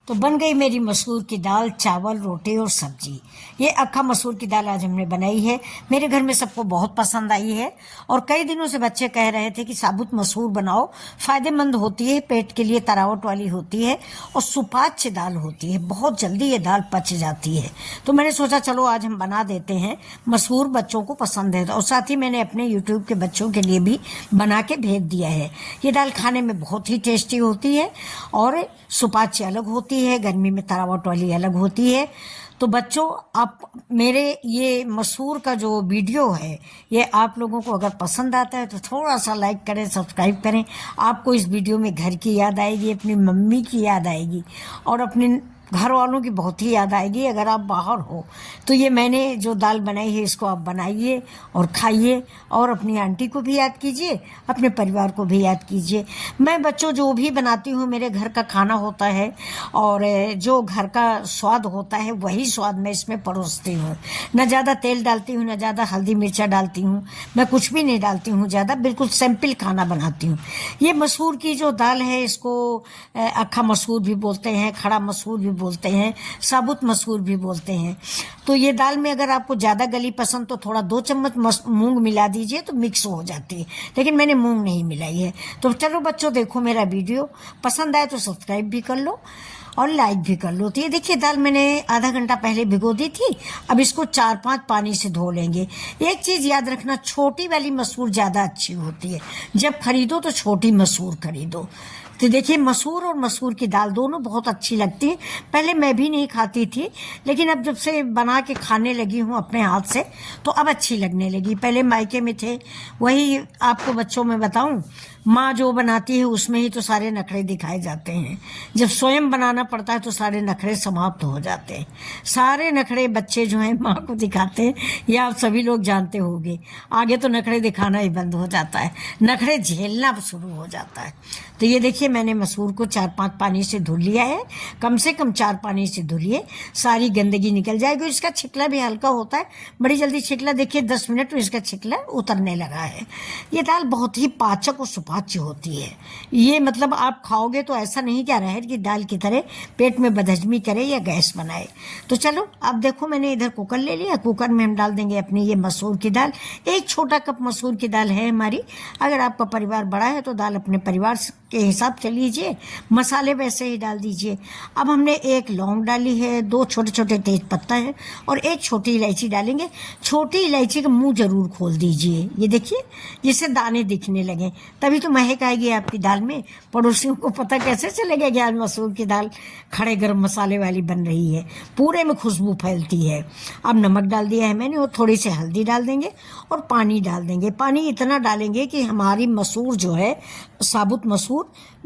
तो बन गई मेरी मसूर की दाल, चावल, रोटी और सब्जी। ये अक्खा मसूर की दाल आज हमने बनाई है। मेरे घर में सबको बहुत पसंद आई है और कई दिनों से बच्चे कह रहे थे कि साबुत मसूर बनाओ, फायदेमंद होती है, पेट के लिए तरावट वाली होती है और सुपाच्य दाल होती है, बहुत जल्दी ये दाल पच जाती है। तो मैंने सोचा चलो आज हम बना देते हैं। मसूर बच्चों को पसंद है और साथ ही मैंने अपने यूट्यूब के बच्चों के लिए भी बना के भेज दिया है। ये दाल खाने में बहुत ही टेस्टी होती है और सुपाच्य अलग होती है, गर्मी में तरावट वाली अलग होती है। तो बच्चों, आप मेरे ये मसूर का जो वीडियो है ये आप लोगों को अगर पसंद आता है तो थोड़ा सा लाइक करें, सब्सक्राइब करें। आपको इस वीडियो में घर की याद आएगी, अपनी मम्मी की याद आएगी और अपने घर वालों की बहुत ही याद आएगी। अगर आप बाहर हो तो ये मैंने जो दाल बनाई है इसको आप बनाइए और खाइए और अपनी आंटी को भी याद कीजिए, अपने परिवार को भी याद कीजिए। मैं बच्चों जो भी बनाती हूँ मेरे घर का खाना होता है और जो घर का स्वाद होता है वही स्वाद मैं इसमें परोसती हूँ। न ज़्यादा तेल डालती हूँ, न ज़्यादा हल्दी मिर्चा डालती हूँ, मैं कुछ भी नहीं डालती हूँ ज़्यादा, बिल्कुल सिंपल खाना बनाती हूँ। ये मसूर की जो दाल है इसको अक्खा मसूर भी बोलते हैं, खड़ा मसूर भी बोलते हैं, साबुत मसूर भी बोलते हैं। तो ये दाल में अगर आपको ज़्यादा गली पसंद तो थोड़ा 2 चम्मच मूंग मिला दीजिए तो मिक्स हो जाती है, लेकिन मैंने मूंग नहीं मिलाई है। तो चलो बच्चों, देखो मेरा वीडियो पसंद आए तो सब्सक्राइब भी कर लो और लाइक भी कर लो। तो ये देखिए दाल मैंने आधा घंटा पहले भिगो दी थी। अब इसको 4-5 पानी से धो लेंगे। एक चीज़ याद रखना, छोटी वाली मसूर ज़्यादा अच्छी होती है। जब खरीदो तो छोटी मसूर खरीदो। तो देखिए मसूर और मसूर की दाल दोनों बहुत अच्छी लगती है। पहले मैं भी नहीं खाती थी, लेकिन अब जब से बना के खाने लगी हूँ अपने हाथ से तो अब अच्छी लगने लगी। पहले मायके में थे, वही आपको बच्चों में बताऊं, माँ जो बनाती है उसमें ही तो सारे नखरे दिखाए जाते हैं। जब स्वयं बनाना पड़ता है तो सारे नखरे समाप्त हो जाते हैं। सारे नखरे बच्चे जो हैं माँ को दिखाते हैं, ये आप सभी लोग जानते होंगे। आगे तो नखरे दिखाना ही बंद हो जाता है, नखरे झेलना शुरू हो जाता है। तो ये देखिए मैंने मसूर को 4-5 पानी से धुल लिया है। कम से कम 4 पानी से धुलिए, सारी गंदगी निकल जाएगी। इसका छिकला भी हल्का होता है, बड़ी जल्दी छिकला, देखिए 10 मिनट में इसका छिकला उतरने लगा है। ये दाल बहुत ही पाचक और सुपाच्य होती है। ये मतलब आप खाओगे तो ऐसा नहीं कि अरहर की दाल की तरह पेट में बदहजमी करे या गैस बनाए। तो चलो अब देखो मैंने इधर कुकर ले लिया। कुकर में हम डाल देंगे अपनी ये मसूर की दाल। 1 छोटा कप मसूर की दाल है हमारी। अगर आपका परिवार बड़ा है तो दाल अपने परिवार के हिसाब से लीजिए, मसाले वैसे ही डाल दीजिए। अब हमने 1 लौंग डाली है, 2 छोटे छोटे तेज पत्ता है और 1 छोटी इलायची डालेंगे। छोटी इलायची का मुंह जरूर खोल दीजिए, ये देखिए जिससे दाने दिखने लगे, तभी तो महक आएगी आपकी दाल में। पड़ोसियों को पता कैसे चलेगा कि आज मसूर की दाल खड़े गरम मसाले वाली बन रही है, पूरे में खुशबू फैलती है। अब नमक डाल दिया है मैंने और थोड़ी सी हल्दी डाल देंगे और पानी डाल देंगे। पानी इतना डालेंगे कि हमारी मसूर जो है, साबुत मसूर,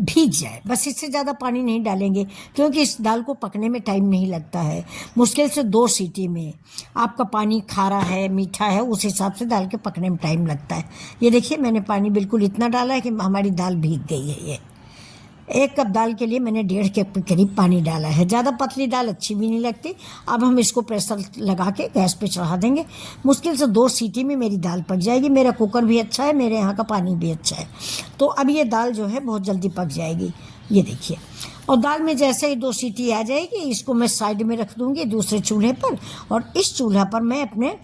भीग जाए, बस। इससे ज़्यादा पानी नहीं डालेंगे क्योंकि इस दाल को पकने में टाइम नहीं लगता है। मुश्किल से 2 सीटी में आपका पानी खारा है, मीठा है, उस हिसाब से दाल के पकने में टाइम लगता है। ये देखिए मैंने पानी बिल्कुल इतना डाला है कि हमारी दाल भीग गई है। ये 1 कप दाल के लिए मैंने 1.5 कप के करीब पानी डाला है। ज़्यादा पतली दाल अच्छी भी नहीं लगती। अब हम इसको प्रेशर लगा के गैस पे चढ़ा देंगे। मुश्किल से 2 सीटी में मेरी दाल पक जाएगी। मेरा कुकर भी अच्छा है, मेरे यहाँ का पानी भी अच्छा है। तो अब ये दाल जो है बहुत जल्दी पक जाएगी, ये देखिए। और दाल में जैसे ही 2 सीटी आ जाएगी इसको मैं साइड में रख दूंगी दूसरे चूल्हे पर, और इस चूल्हा पर मैं अपने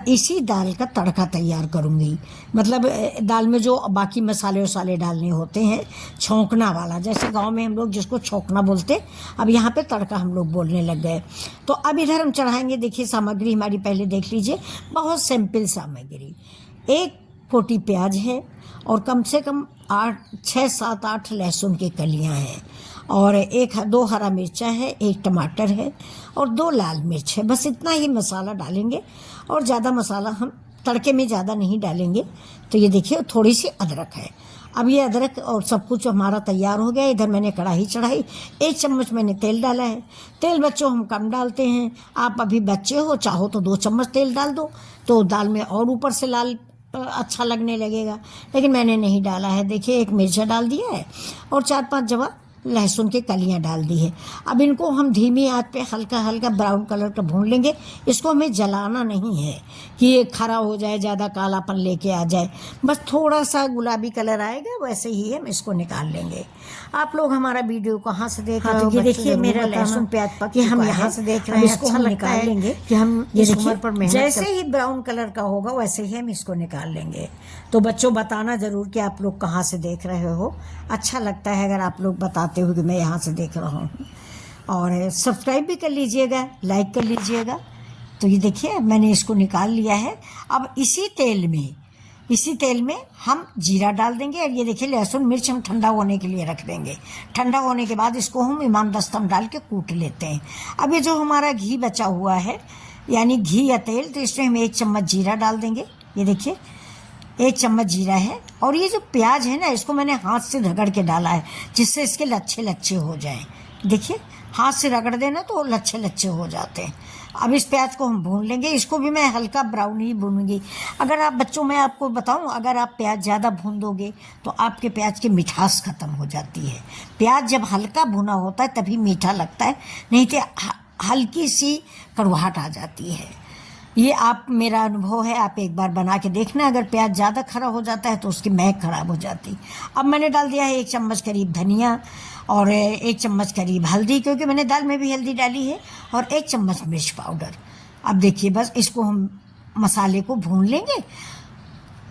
इसी दाल का तड़का तैयार करूंगी। मतलब दाल में जो बाकी मसाले वसाले डालने होते हैं, छौंकना वाला, जैसे गांव में हम लोग जिसको छौंकना बोलते, अब यहाँ पे तड़का हम लोग बोलने लग गए। तो अब इधर हम चढ़ाएंगे। देखिए सामग्री हमारी पहले देख लीजिए, बहुत सिंपल सामग्री। 1 छोटी प्याज है और कम से कम 6, 7, 8 लहसुन की कलियां हैं और 2 हरा मिर्चा है, 1 टमाटर है और 2 लाल मिर्च है। बस इतना ही मसाला डालेंगे और ज़्यादा मसाला हम तड़के में ज़्यादा नहीं डालेंगे। तो ये देखिए थोड़ी सी अदरक है। अब ये अदरक और सब कुछ हमारा तैयार हो गया। इधर मैंने कढ़ाई चढ़ाई, 1 चम्मच मैंने तेल डाला है। तेल बच्चों हम कम डालते हैं, आप अभी बच्चे हो, चाहो तो 2 चम्मच तेल डाल दो तो दाल में और ऊपर से लाल अच्छा लगने लगेगा, लेकिन मैंने नहीं डाला है। देखिए 1 मिर्चा डाल दिया है और 4-5 जवा लहसुन की कलियां डाल दी है। अब इनको हम धीमी आंच पे हल्का हल्का ब्राउन कलर का भून लेंगे। इसको हमें जलाना नहीं है कि ये खरा हो जाए, ज़्यादा कालापन लेके आ जाए। बस थोड़ा सा गुलाबी कलर आएगा, वैसे ही हम इसको निकाल लेंगे। आप लोग हमारा वीडियो कहाँ से देख रहे हाँ, हो? तो ये बच्चों देखिए जरूर मेरा बताना लहसुन प्याज पक कि हम चुका यहाँ है। से देख अब रहे हैं। इसको अच्छा हम लगता निकाल है लेंगे कि हम ये इस देखिए, उम्र पर मेहनत जैसे ही ब्राउन कलर का होगा वैसे ही हम इसको निकाल लेंगे। तो बच्चों बताना जरूर कि आप लोग कहाँ से देख रहे हो। अच्छा लगता है अगर आप लोग बताते हो कि मैं यहाँ से देख रहा हूँ। और सब्सक्राइब भी कर लीजिएगा, लाइक कर लीजिएगा। तो ये देखिए मैंने इसको निकाल लिया है। अब इसी तेल में हम जीरा डाल देंगे और ये देखिए लहसुन मिर्च हम ठंडा होने के लिए रख देंगे। ठंडा होने के बाद इसको हम इमाम दस्तम डाल के कूट लेते हैं। अब ये जो हमारा घी बचा हुआ है यानी घी या तेल, तो इसमें हम 1 चम्मच जीरा डाल देंगे। ये देखिए 1 चम्मच जीरा है। और ये जो प्याज है ना इसको मैंने हाथ से रगड़ के डाला है जिससे इसके लच्छे लच्छे हो जाएं। देखिए हाथ से रगड़ देना तो लच्छे लच्छे हो जाते हैं। अब इस प्याज को हम भून लेंगे। इसको भी मैं हल्का ब्राउन ही भूनूंगी। अगर आप बच्चों, मैं आपको बताऊं, अगर आप प्याज ज़्यादा भून दोगे तो आपके प्याज की मिठास ख़त्म हो जाती है। प्याज जब हल्का भुना होता है तभी मीठा लगता है, नहीं तो हल्की सी कड़वाहट आ जाती है। ये आप, मेरा अनुभव है, आप एक बार बना के देखना। अगर प्याज ज़्यादा खरा हो जाता है तो उसकी महक खराब हो जाती। अब मैंने डाल दिया है 1 चम्मच करीब धनिया और 1 चम्मच करीब हल्दी, क्योंकि मैंने दाल में भी हल्दी डाली है, और 1 चम्मच मिर्च पाउडर। अब देखिए बस इसको हम मसाले को भून लेंगे।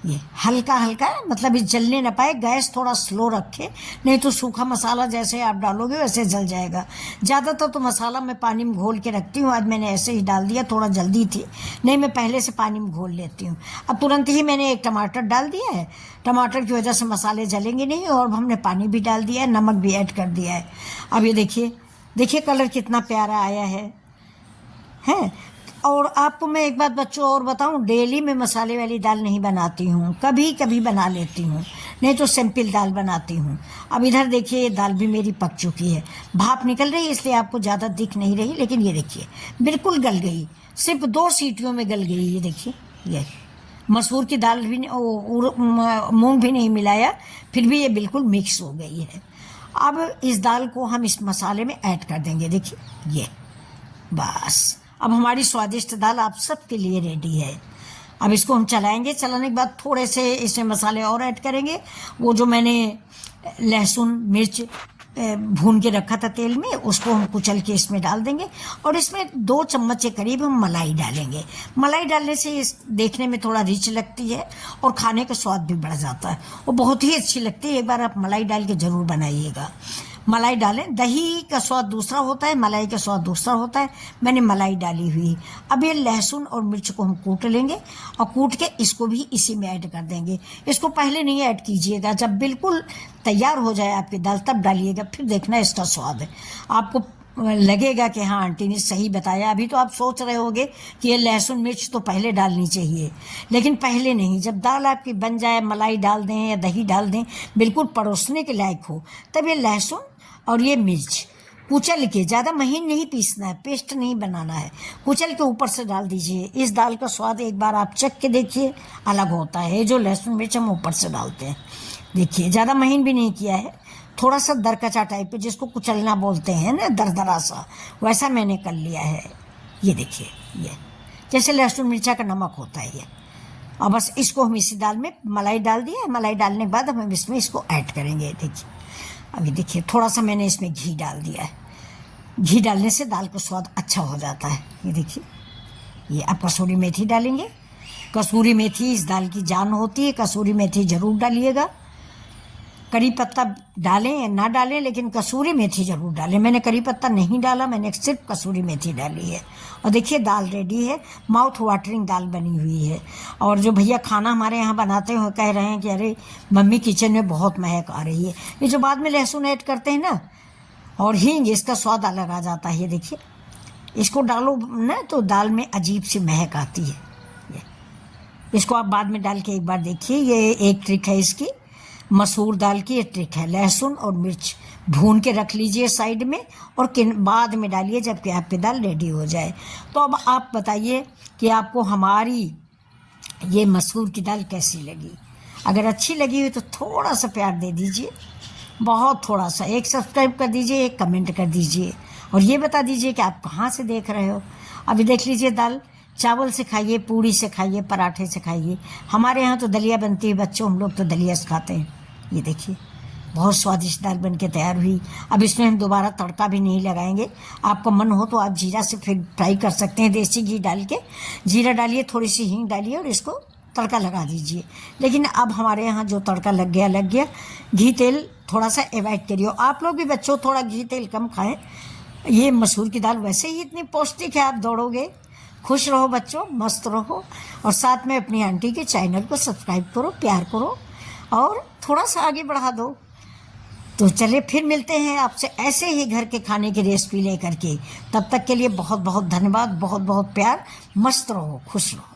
ये हल्का हल्का, मतलब ये जलने ना पाए। गैस थोड़ा स्लो रखे, नहीं तो सूखा मसाला जैसे आप डालोगे वैसे जल जाएगा। ज़्यादातर तो मसाला मैं पानी में घोल के रखती हूँ। आज मैंने ऐसे ही डाल दिया, थोड़ा जल्दी थी, नहीं मैं पहले से पानी में घोल लेती हूँ। अब तुरंत ही मैंने 1 टमाटर डाल दिया है। टमाटर की वजह से मसाले जलेंगे नहीं, और हमने पानी भी डाल दिया है, नमक भी ऐड कर दिया है। अब ये देखिए कलर कितना प्यारा आया है। और आपको मैं एक बात बच्चों और बताऊं, डेली मैं मसाले वाली दाल नहीं बनाती हूँ, कभी कभी बना लेती हूँ, नहीं तो सिंपल दाल बनाती हूँ। अब इधर देखिए ये दाल भी मेरी पक चुकी है। भाप निकल रही है इसलिए आपको ज़्यादा दिख नहीं रही, लेकिन ये देखिए बिल्कुल गल गई, सिर्फ 2 सीटियों में गल गई। ये देखिए, ये मसूर की दाल भी मूंग भी नहीं मिलाया, फिर भी ये बिल्कुल मिक्स हो गई है। अब इस दाल को हम इस मसाले में ऐड कर देंगे। देखिए ये बस, अब हमारी स्वादिष्ट दाल आप सबके लिए रेडी है। अब इसको हम चलाएंगे। चलाने के बाद थोड़े से इसमें मसाले और ऐड करेंगे। वो जो मैंने लहसुन मिर्च भून के रखा था तेल में, उसको हम कुचल के इसमें डाल देंगे। और इसमें 2 चम्मच के करीब हम मलाई डालेंगे। मलाई डालने से इस देखने में थोड़ा रिच लगती है और खाने का स्वाद भी बढ़ जाता है, वो बहुत ही अच्छी लगती है। एक बार आप मलाई डाल के ज़रूर बनाइएगा। मलाई डालें, दही का स्वाद दूसरा होता है, मलाई का स्वाद दूसरा होता है। मैंने मलाई डाली हुई। अब ये लहसुन और मिर्च को हम कूट लेंगे और कूट के इसको भी इसी में ऐड कर देंगे। इसको पहले नहीं ऐड कीजिएगा, जब बिल्कुल तैयार हो जाए आपकी दाल तब डालिएगा, फिर देखना इसका स्वाद है। आपको लगेगा कि हाँ आंटी ने सही बताया। अभी तो आप सोच रहे होगे कि ये लहसुन मिर्च तो पहले डालनी चाहिए, लेकिन पहले नहीं। जब दाल आपकी बन जाए, मलाई डाल दें या दही डाल दें, बिल्कुल परोसने के लायक हो, तब ये लहसुन और ये मिर्च कुचल के, ज़्यादा महीन नहीं पीसना है, पेस्ट नहीं बनाना है, कुचल के ऊपर से डाल दीजिए। इस दाल का स्वाद एक बार आप चख के देखिए, अलग होता है। जो लहसुन मिर्च हम ऊपर से डालते हैं, देखिए ज़्यादा महीन भी नहीं किया है, थोड़ा सा दरकचा टाइप, जिसको कुचलना बोलते हैं ना, दरदरा सा, वैसा मैंने कर लिया है। ये देखिए, ये जैसे लहसुन मिर्चा का नमक होता है ये। और बस इसको हम इसी दाल में मलाई डाल दिया है। मलाई डालने के बाद हम इसमें इसको ऐड करेंगे। देखिए अभी देखिए थोड़ा सा मैंने इसमें घी डाल दिया है। घी डालने से दाल का स्वाद अच्छा हो जाता है। ये देखिए, ये अब कसूरी मेथी डालेंगे। कसूरी मेथी इस दाल की जान होती है, कसूरी मेथी ज़रूर डालिएगा। करी पत्ता डालें या ना डालें, लेकिन कसूरी मेथी ज़रूर डालें। मैंने करी पत्ता नहीं डाला, मैंने सिर्फ कसूरी मेथी डाली है। और देखिए दाल रेडी है, माउथ वाटरिंग दाल बनी हुई है। और जो भैया खाना हमारे यहाँ बनाते हैं कह रहे हैं कि अरे मम्मी किचन में बहुत महक आ रही है। ये जो बाद में लहसुन ऐड करते हैं ना और हींग, इसका स्वाद अलग आ जाता है। ये देखिए, इसको डालो ना तो दाल में अजीब सी महक आती है। इसको आप बाद में डाल के एक बार देखिए। ये एक ट्रिक है इसकी, मसूर दाल की ये ट्रिक है। लहसुन और मिर्च भून के रख लीजिए साइड में, और बाद में डालिए जबकि आपकी दाल रेडी हो जाए। तो अब आप बताइए कि आपको हमारी ये मसूर की दाल कैसी लगी। अगर अच्छी लगी हो तो थोड़ा सा प्यार दे दीजिए, बहुत थोड़ा सा। एक सब्सक्राइब कर दीजिए, एक कमेंट कर दीजिए, और ये बता दीजिए कि आप कहाँ से देख रहे हो। अभी देख लीजिए दाल, चावल से खाइए, पूड़ी से खाइए, पराठे से खाइए। हमारे यहाँ तो दलिया बनती है बच्चों, हम लोग तो दलिया से खाते हैं। ये देखिए बहुत स्वादिष्ट दाल बन के तैयार हुई। अब इसमें हम दोबारा तड़का भी नहीं लगाएंगे। आपका मन हो तो आप जीरा से फिर फ्राई कर सकते हैं, देसी घी डाल के। जीरा डालिए, थोड़ी सी हींग डालिए और इसको तड़का लगा दीजिए। लेकिन अब हमारे यहाँ जो तड़का लग गया, घी तेल थोड़ा सा अवॉइड करिए। आप लोग भी बच्चों थोड़ा घी तेल कम खाएं। ये मसूर की दाल वैसे ही इतनी पौष्टिक है, आप दौड़ोगे। खुश रहो बच्चों, मस्त रहो, और साथ में अपनी आंटी के चैनल को सब्सक्राइब करो, प्यार करो और थोड़ा सा आगे बढ़ा दो। तो चलिए फिर मिलते हैं आपसे ऐसे ही घर के खाने की रेसिपी लेकर के। तब तक के लिए बहुत बहुत धन्यवाद, बहुत बहुत प्यार। मस्त रहो, खुश रहो।